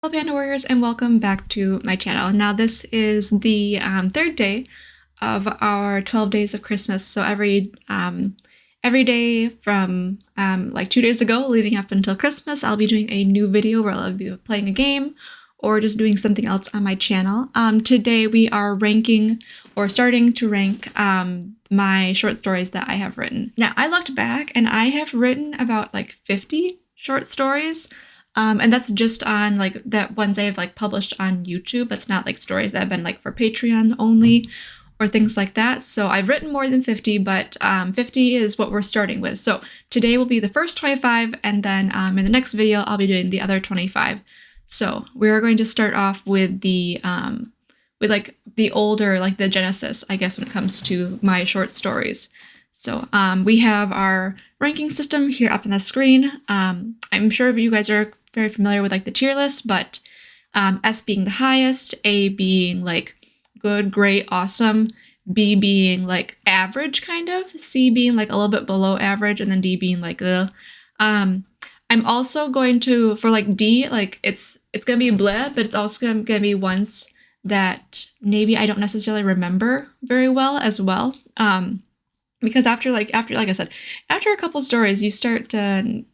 Hello Panda Warriors and welcome back to my channel. Now this is the third day of our 12 days of Christmas. So every day from like 2 days ago leading up until Christmas, I'll be doing a new video where I'll be playing a game or just doing something else on my channel. Today we are ranking or starting to rank my short stories that I have written. Now I looked back and I have written about like 50 short stories. And that's just on like that ones I have like published on YouTube. It's not like stories that have been like for Patreon only or things like that. So I've written more than 50, but 50 is what we're starting with. So today will be the first 25, and then in the next video I'll be doing the other 25. So we are going to start off with the like the older, like the Genesis, I guess, when it comes to my short stories. So we have our ranking system here up on the screen. I'm sure you guys are very familiar with like the tier list, but S being the highest, A being like good, great, awesome, B being like average kind of, C being like a little bit below average, and then D being like the. I'm also going to, for like D, like it's gonna be bleh, but it's also gonna be ones that maybe I don't necessarily remember very well as well. Because after like I said, after a couple stories, you start to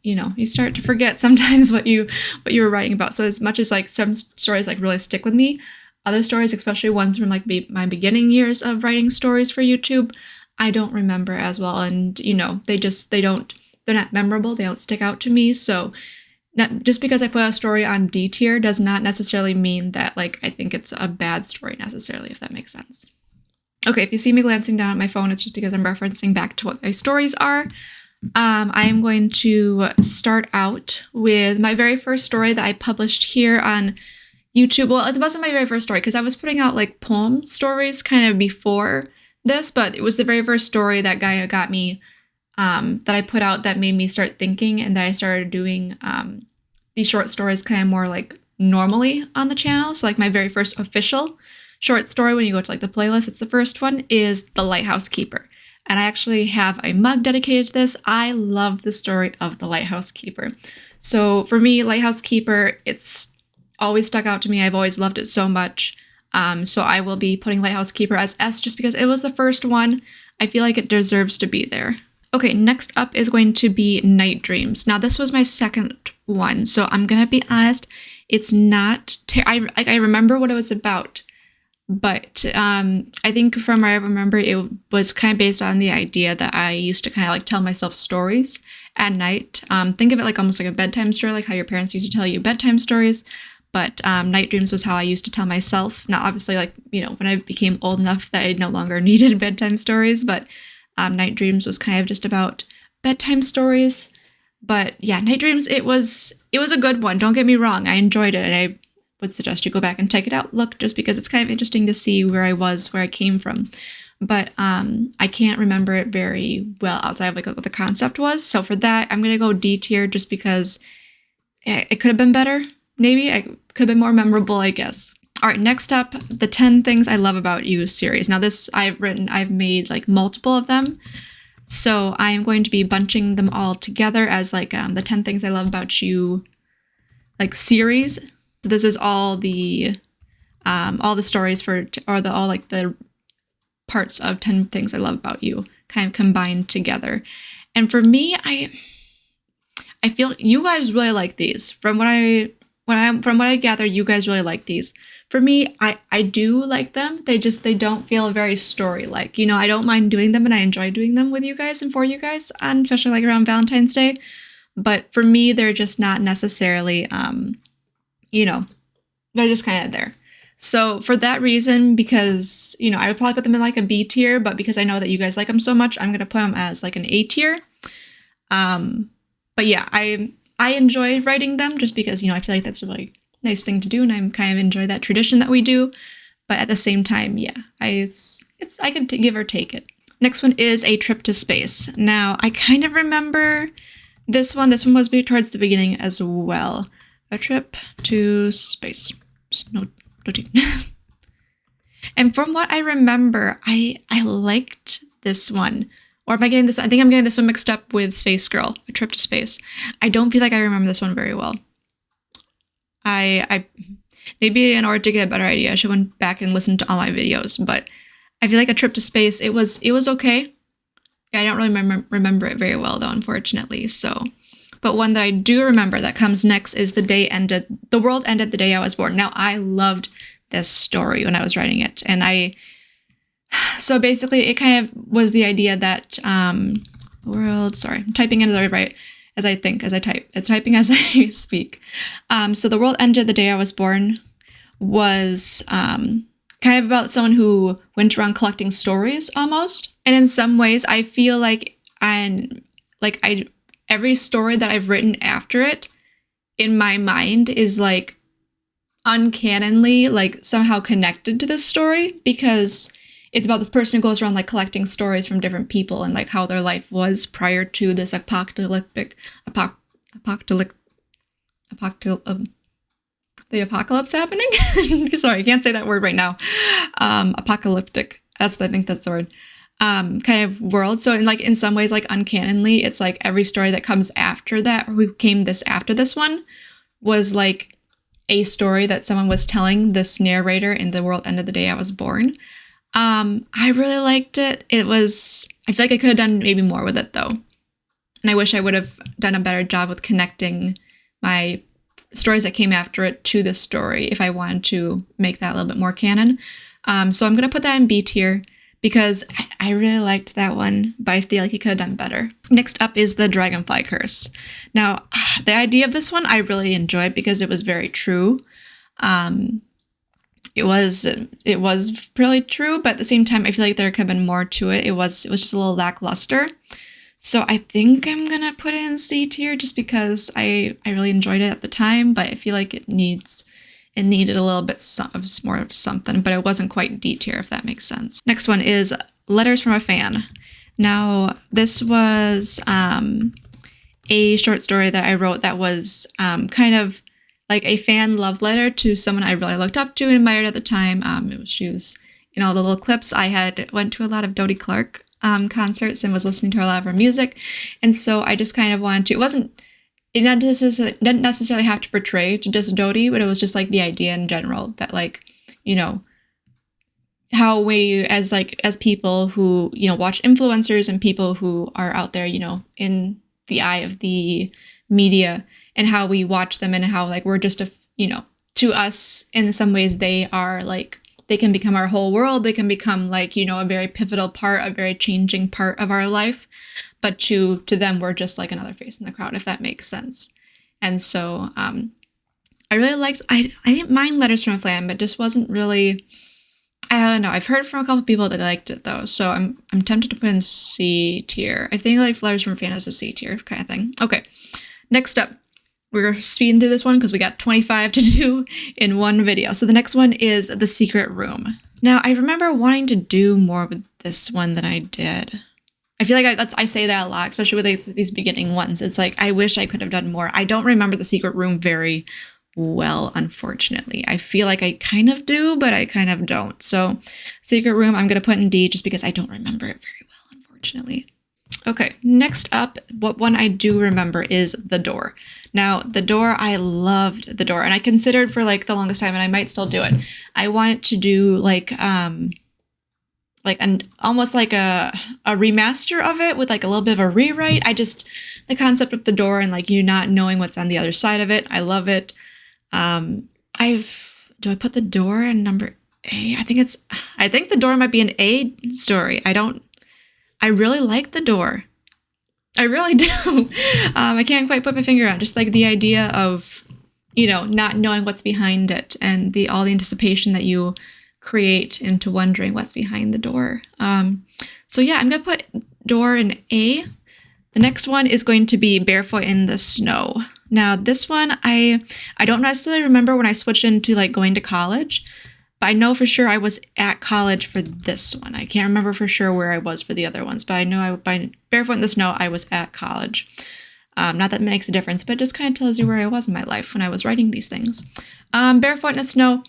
forget sometimes what you were writing about. So as much as like some stories like really stick with me, other stories, especially ones from like my beginning years of writing stories for YouTube, I don't remember as well. And they're not memorable. They don't stick out to me. So just because I put a story on D tier does not necessarily mean that like I think it's a bad story necessarily, if that makes sense. Okay, if you see me glancing down at my phone, it's just because I'm referencing back to what my stories are. I am going to start out with my very first story that I published here on YouTube. Well, it wasn't my very first story because I was putting out like poem stories kind of before this, but it was the very first story that Gaia got me that I put out that made me start thinking, and that I started doing these short stories kind of more like normally on the channel. So like my very first official short story, when you go to like the playlist, it's the first one, is The Lighthouse Keeper. And I actually have a mug dedicated to this. I love the story of The Lighthouse Keeper. So for me, Lighthouse Keeper, it's always stuck out to me. I've always loved it so much. So I will be putting Lighthouse Keeper as S just because it was the first one. I feel like it deserves to be there. Okay, next up is going to be Night Dreams. Now this was my second one, so I'm gonna be honest, it's not, I remember what it was about. But I think from what I remember, it was kind of based on the idea that I used to kind of like tell myself stories at night. Think of it like almost like a bedtime story, like how your parents used to tell you bedtime stories. But Night Dreams was how I used to tell myself. Now, obviously, like, when I became old enough that I no longer needed bedtime stories, but Night Dreams was kind of just about bedtime stories. But yeah, Night Dreams, it was a good one. Don't get me wrong. I enjoyed it, and I would suggest you go back and check it out. Look, just because it's kind of interesting to see where I came from. But I can't remember it very well outside of like what the concept was. So for that, I'm gonna go D tier just because it could have been better. Maybe it could have been more memorable, I guess. All right, next up, the 10 Things I Love About You series. Now this I've made like multiple of them. So I am going to be bunching them all together as like the 10 Things I Love About You like series. This is all the stories all like the parts of 10 Things I Love About You kind of combined together. And for me, I feel you guys really like these. From what I gather, you guys really like these. For me, I do like them. They don't feel very story-like. I don't mind doing them, and I enjoy doing them with you guys and for you guys, and especially like around Valentine's Day. But for me, they're just not necessarily they're just kind of there. So for that reason, because, I would probably put them in like a B tier, but because I know that you guys like them so much, I'm going to put them as like an A tier. But yeah, I enjoy writing them just because, I feel like that's a really nice thing to do, and I kind of enjoy that tradition that we do. But at the same time, yeah, I could give or take it. Next one is A Trip to Space. Now, I kind of remember this one. This one was towards the beginning as well. A Trip to Space. No. And from what I remember, I liked this one. Or am I getting this? I think I'm getting this one mixed up with Space Girl, A Trip to Space. I don't feel like I remember this one very well. I maybe in order to get a better idea, I should went back and listen to all my videos. But I feel like A Trip to Space, it was okay. I don't really remember it very well though, unfortunately. So, but one that I do remember that comes next is The World Ended the Day I Was Born. Now, I loved this story when I was writing it, and so basically it kind of was the idea that sorry, I'm typing in as I type. It's typing as I speak. So The World Ended the Day I Was Born was kind of about someone who went around collecting stories almost. And in some ways, I feel like every story that I've written after it in my mind is like uncannily like somehow connected to this story, because it's about this person who goes around like collecting stories from different people and like how their life was prior to this the apocalypse happening. Sorry, I can't say that word right now. Apocalyptic. I think that's the word. Kind of world. So in some ways, like uncannily, it's like every story that comes after that, or who came after this one, was like a story that someone was telling this narrator in The World Ended the Day I Was Born. I really liked it. I feel like I could have done maybe more with it though. And I wish I would have done a better job with connecting my stories that came after it to this story if I wanted to make that a little bit more canon. So I'm going to put that in B tier because I really liked that one, but I feel like he could have done better. Next up is The Dragonfly Curse. Now, the idea of this one I really enjoyed because it was very true. It was really true, but at the same time, I feel like there could have been more to it. It was just a little lackluster. So I think I'm gonna put it in C tier just because I really enjoyed it at the time, but I feel like it needed a little bit more of something, but it wasn't quite D tier, if that makes sense. Next one is Letters from a Fan. Now, this was a short story that I wrote that was kind of like a fan love letter to someone I really looked up to and admired at the time. She was in all the little clips. I went to a lot of Dodie Clark concerts and was listening to a lot of her music, and so I just kind of wanted to. It didn't necessarily have to portray to just Dodie, but it was just like the idea in general that, like, you know, how we as people who, you know, watch influencers and people who are out there, you know, in the eye of the media, and how we watch them and how like we're just to us in some ways they are like, they can become our whole world. They can become like, you know, a very pivotal part, a very changing part of our life. But to them, we're just like another face in the crowd, if that makes sense. And so I really liked, I didn't mind Letters from a Fan, but just wasn't really, I don't know. I've heard from a couple people that liked it though. So I'm tempted to put in C tier. I think like Letters from a Fan is a C tier kind of thing. Okay, next up. We're speeding through this one because we got 25 to do in one video. So the next one is The Secret Room. Now, I remember wanting to do more with this one than I did. I feel like I say that a lot, especially with these beginning ones. It's like, I wish I could have done more. I don't remember The Secret Room very well, unfortunately. I feel like I kind of do, but I kind of don't. So Secret Room, I'm going to put in D just because I don't remember it very well, unfortunately. Okay, next up, what one I do remember is The Door. Now, The Door, I loved The Door, and I considered for like the longest time, and I might still do it. I wanted to do like almost like a remaster of it with like a little bit of a rewrite. The concept of The Door and like you not knowing what's on the other side of it, I love it. Do I put The Door in number A? I think The Door might be an A story. I really like The Door. I really do. I can't quite put my finger on just like the idea of, you know, not knowing what's behind it and all the anticipation that you create into wondering what's behind the door. So yeah, I'm gonna put Door in A. The next one is going to be Barefoot in the Snow. Now this one, I don't necessarily remember when I switched into like going to college, but I know for sure I was at college for this one. I can't remember for sure where I was for the other ones, but I know by Barefoot in the Snow, I was at college. Not that it makes a difference, but it just kind of tells you where I was in my life when I was writing these things. Barefoot in the Snow,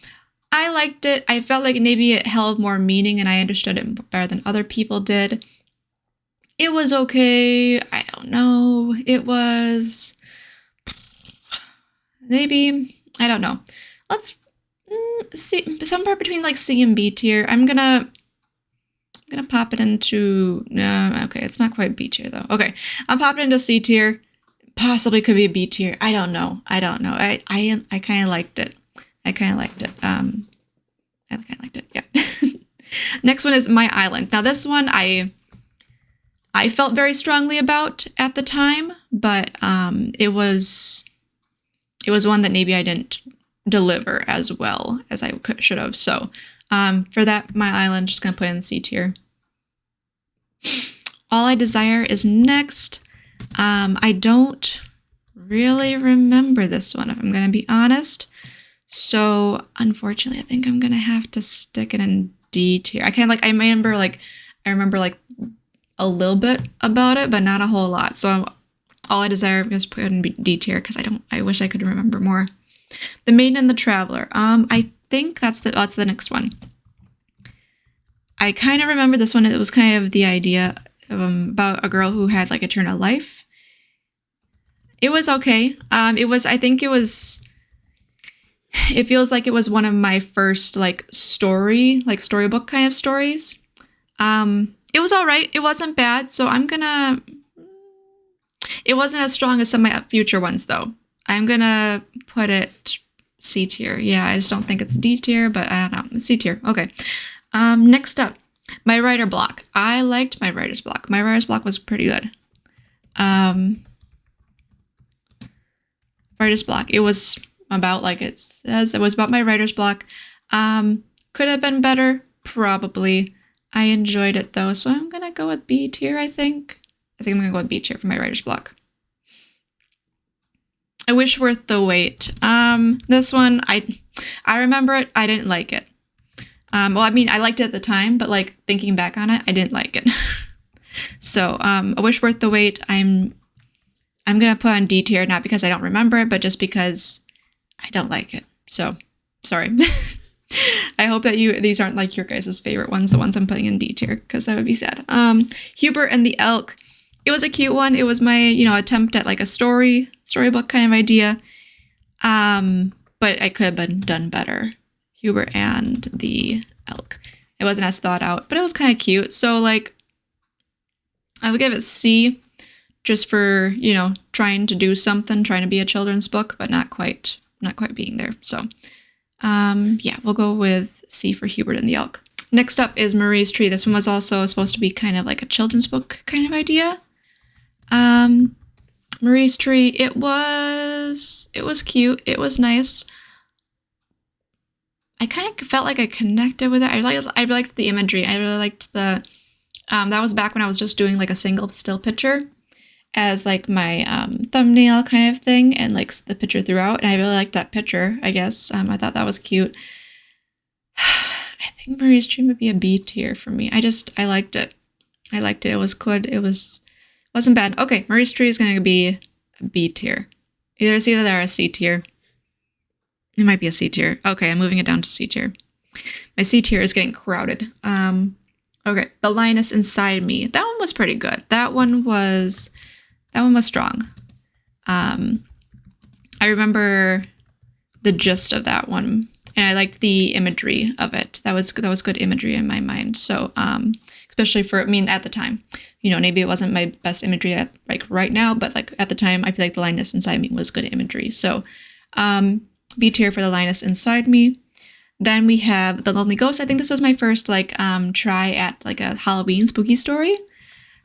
I liked it. I felt like maybe it held more meaning and I understood it better than other people did. It was okay. I don't know. It was maybe I don't know. Let's see, somewhere between like C and B tier. I'm gonna pop it into, no, okay, it's not quite B tier though. Okay, I'm popping into C tier. Possibly could be a B tier. I don't know. I kind of liked it. I kind of liked it. Yeah. Next one is My Island. Now this one I felt very strongly about at the time, but it was one that maybe I didn't deliver as well as I should have. So for that, My Island, just gonna put in C tier. All I Desire is next. I don't really remember this one, if I'm gonna be honest. So unfortunately, I think I'm gonna have to stick it in D tier. I remember a little bit about it, but not a whole lot. So All I Desire, I'm just put in D tier because I wish I could remember more. The Maiden and the Traveler. I think that's the next one. I kind of remember this one. It was kind of the idea of, about a girl who had like eternal life. It was okay. It feels like it was one of my first like storybook kind of stories. It was all right. It wasn't bad. So it wasn't as strong as some of my future ones though. I'm gonna put it C tier. Yeah, I just don't think it's D tier, but I don't know. C tier. Okay. Next up, My Writer Block. I liked My Writer's Block. My Writer's Block was pretty good. Writer's Block. It was about, like it says, it was about my writer's block. Could have been better, probably. I enjoyed it though, so I'm gonna go with B tier, I think. I'm gonna go with B tier for My Writer's Block. I Wish Worth the Wait. This one, I remember it, I didn't like it. Well, I mean, I liked it at the time, but like thinking back on it, I didn't like it. So, A Wish Worth the Wait, I'm gonna put on D tier, not because I don't remember it, but just because I don't like it. So, sorry. I hope that these aren't like your guys' favorite ones, the ones I'm putting in D tier, because that would be sad. Hubert and the Elk. It was a cute one. It was my, attempt at like a storybook kind of idea. But I could have been done better. Hubert and the Elk. It wasn't as thought out, but it was kind of cute. So like, I would give it C, just for, trying to do something, trying to be a children's book, but not quite being there. So, yeah, we'll go with C for Hubert and the Elk. Next up is Marie's Tree. This one was also supposed to be kind of like a children's book kind of idea. Marie's Tree, it was cute. It was nice. I kind of felt like I connected with it. I liked the imagery. I really liked the, that was back when I was just doing like a single still picture as like my thumbnail kind of thing, and like the picture throughout. And I really liked that picture, I guess. I thought that was cute. I think Marie's Tree would be a B tier for me. I liked it. I liked it. It was good. Wasn't bad. Okay, Marie's Tree is going to be a B tier. Either C or a C tier. It might be a C tier. Okay, I'm moving it down to C tier. My C tier is getting crowded. Okay, The Lioness Inside Me. That one was pretty good. That one was strong. I remember the gist of that one, and I liked the imagery of it. That was good imagery in my mind. So, especially at the time, maybe it wasn't my best imagery like right now, but like at the time, I feel like The Lioness Inside Me was good imagery. So, B tier for The Lioness Inside Me. Then we have The Lonely Ghost. I think this was my first try at like a Halloween spooky story.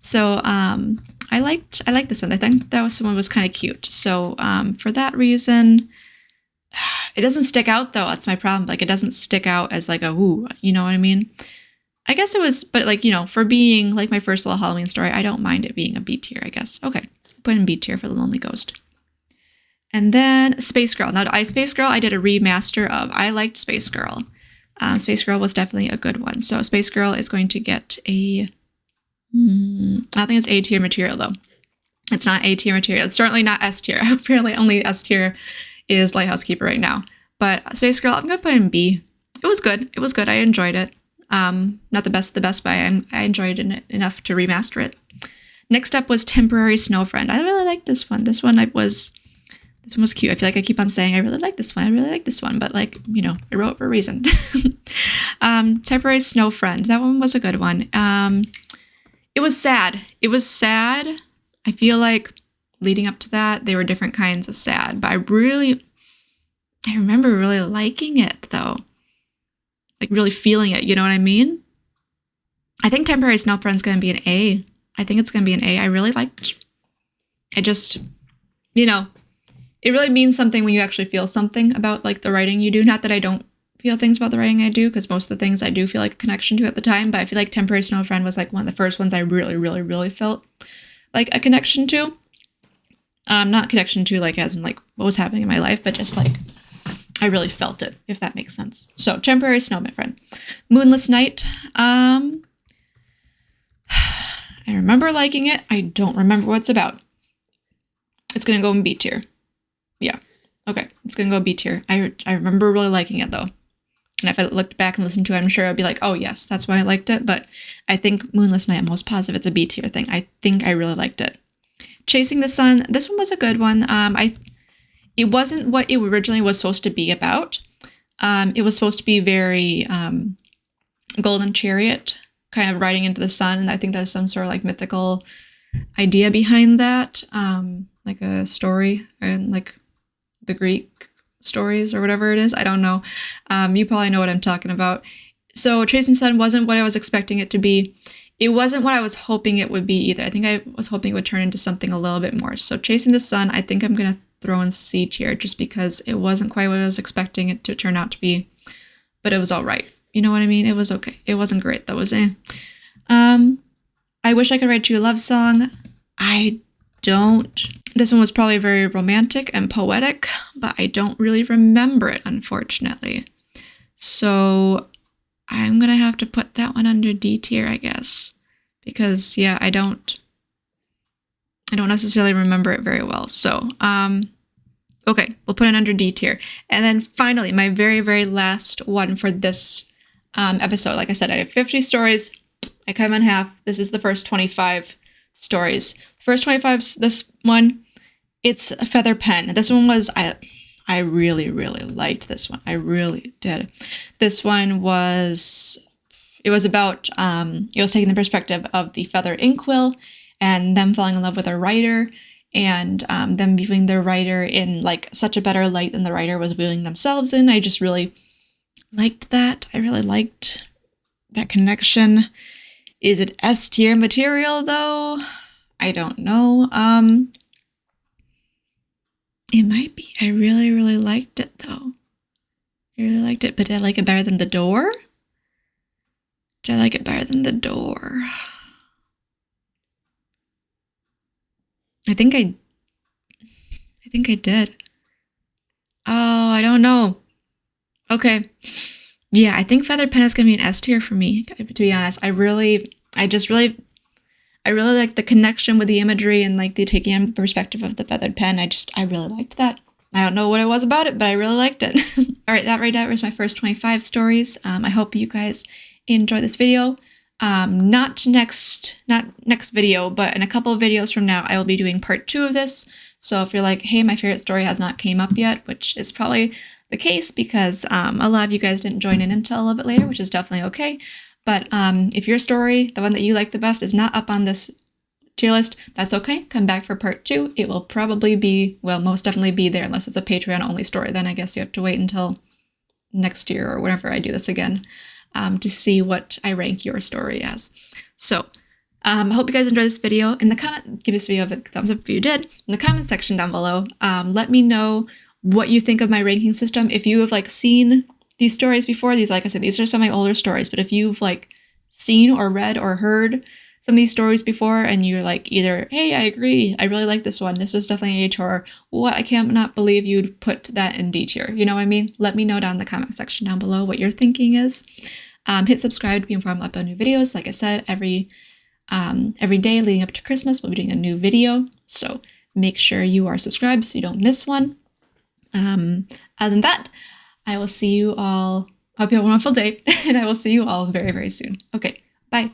So I liked this one. I think that one was kind of cute. So for that reason, it doesn't stick out though. That's my problem. Like it doesn't stick out as like a woo. You know what I mean? I guess it was, but like for being like my first little Halloween story, I don't mind it being a B tier. I guess. Okay, put in B tier for The Lonely Ghost. And then Space Girl. Now, Space Girl, I did a remaster of. I liked Space Girl. Space Girl was definitely a good one. So Space Girl is going to get I think it's A tier material, though. It's not A tier material. It's certainly not S tier. Apparently, only S tier is Lighthouse Keeper right now. But Space Girl, I'm going to put in B. It was good. It was good. I enjoyed it. Not the best, but I enjoyed it enough to remaster it. Next up was Temporary Snow Friend. I really liked this one. This one This one was cute. I feel like I keep on saying I really like this one. I really like this one, but like, I wrote it for a reason. Temporary Snow Friend. That one was a good one. It was sad. It was sad. I feel like leading up to that, they were different kinds of sad, but I remember really liking it though. Like really feeling it, you know what I mean? I think Temporary Snow Friend's gonna be an A. I think it's gonna be an A. I really liked. It really means something when you actually feel something about like the writing you do. Not that I don't feel things about the writing I do, because most of the things I do feel like a connection to at the time, but I feel like Temporary Snow Friend was like one of the first ones I really, really, really felt like a connection to. Not connection to like as in like what was happening in my life, but just like I really felt it, if that makes sense. So Temporary Snow Friend. Moonless Night. I remember liking it. I don't remember what it's about. It's gonna go in B tier. Yeah. Okay. It's gonna go B tier. I remember really liking it though. And if I looked back and listened to it, I'm sure I'd be like, oh yes, that's why I liked it. But I think Moonless Night, I'm most positive it's a B tier thing. I think I really liked it. Chasing the Sun. This one was a good one. It wasn't what it originally was supposed to be about. It was supposed to be very Golden Chariot, kind of riding into the sun. And I think there's some sort of like mythical idea behind that. Like a story and like the Greek stories or whatever it is. I don't know. You probably know what I'm talking about. So Chasing Sun wasn't what I was expecting it to be. It wasn't what I was hoping it would be either. I think I was hoping it would turn into something a little bit more. So Chasing the Sun, I think I'm going to throw in C tier just because it wasn't quite what I was expecting it to turn out to be. But it was all right. You know what I mean? It was okay. It wasn't great. That was I Wish I Could Write You a Love Song. I don't. This one was probably very romantic and poetic, but I don't really remember it, unfortunately. So I'm going to have to put that one under D tier, I guess. Because, yeah, I don't necessarily remember it very well. So, okay, we'll put it under D tier. And then finally, my very, very last one for this episode. Like I said, I have 50 stories. I cut them in half. This is the first 25 stories. First 25, this one, it's a Feather Pen. This one was, I really, really liked this one. I really did. This one was, it was about, it was taking the perspective of the Feather Inkwell and them falling in love with a writer and them viewing their writer in like such a better light than the writer was viewing themselves in. I just really liked that. I really liked that connection. Is it S tier material though? I don't know. It might be. I really, really liked it though. I really liked it, but did I like it better than The Door? Did I like it better than The Door? I think I did. Oh, I don't know. Okay. Yeah, I think Feather Pen is gonna be an S tier for me, to be honest. I really like the connection with the imagery and like the taking on perspective of the feathered pen. I really liked that. I don't know what it was about it, but I really liked it. All right, that right there was my first 25 stories. I hope you guys enjoy this video. Not next video, but in a couple of videos from now, I will be doing part 2 of this. So if you're like, hey, my favorite story has not came up yet, which is probably the case because a lot of you guys didn't join in until a little bit later, which is definitely okay. But if your story, the one that you like the best, is not up on this tier list, that's okay. Come back for part 2. It will probably be, well, most definitely be there unless it's a Patreon only story. Then I guess you have to wait until next year or whenever I do this again to see what I rank your story as. So I hope you guys enjoyed this video. In the comment, give this video a thumbs up if you did. In the comment section down below, let me know what you think of my ranking system. If you have like seen these stories before, like I said, these are some of my older stories, but if you've like seen or read or heard some of these stories before and you're like either, hey, I agree, I really like this one, this is definitely A tier, or what, I cannot believe you'd put that in D tier, you know what I mean? Let me know down in the comment section down below what your thinking is. Hit subscribe to be informed about new videos. Like I said, every day leading up to Christmas, we'll be doing a new video, so make sure you are subscribed so you don't miss one. Other than that, I will see you all, I hope you have a wonderful day, and I will see you all very, very soon. Okay, bye.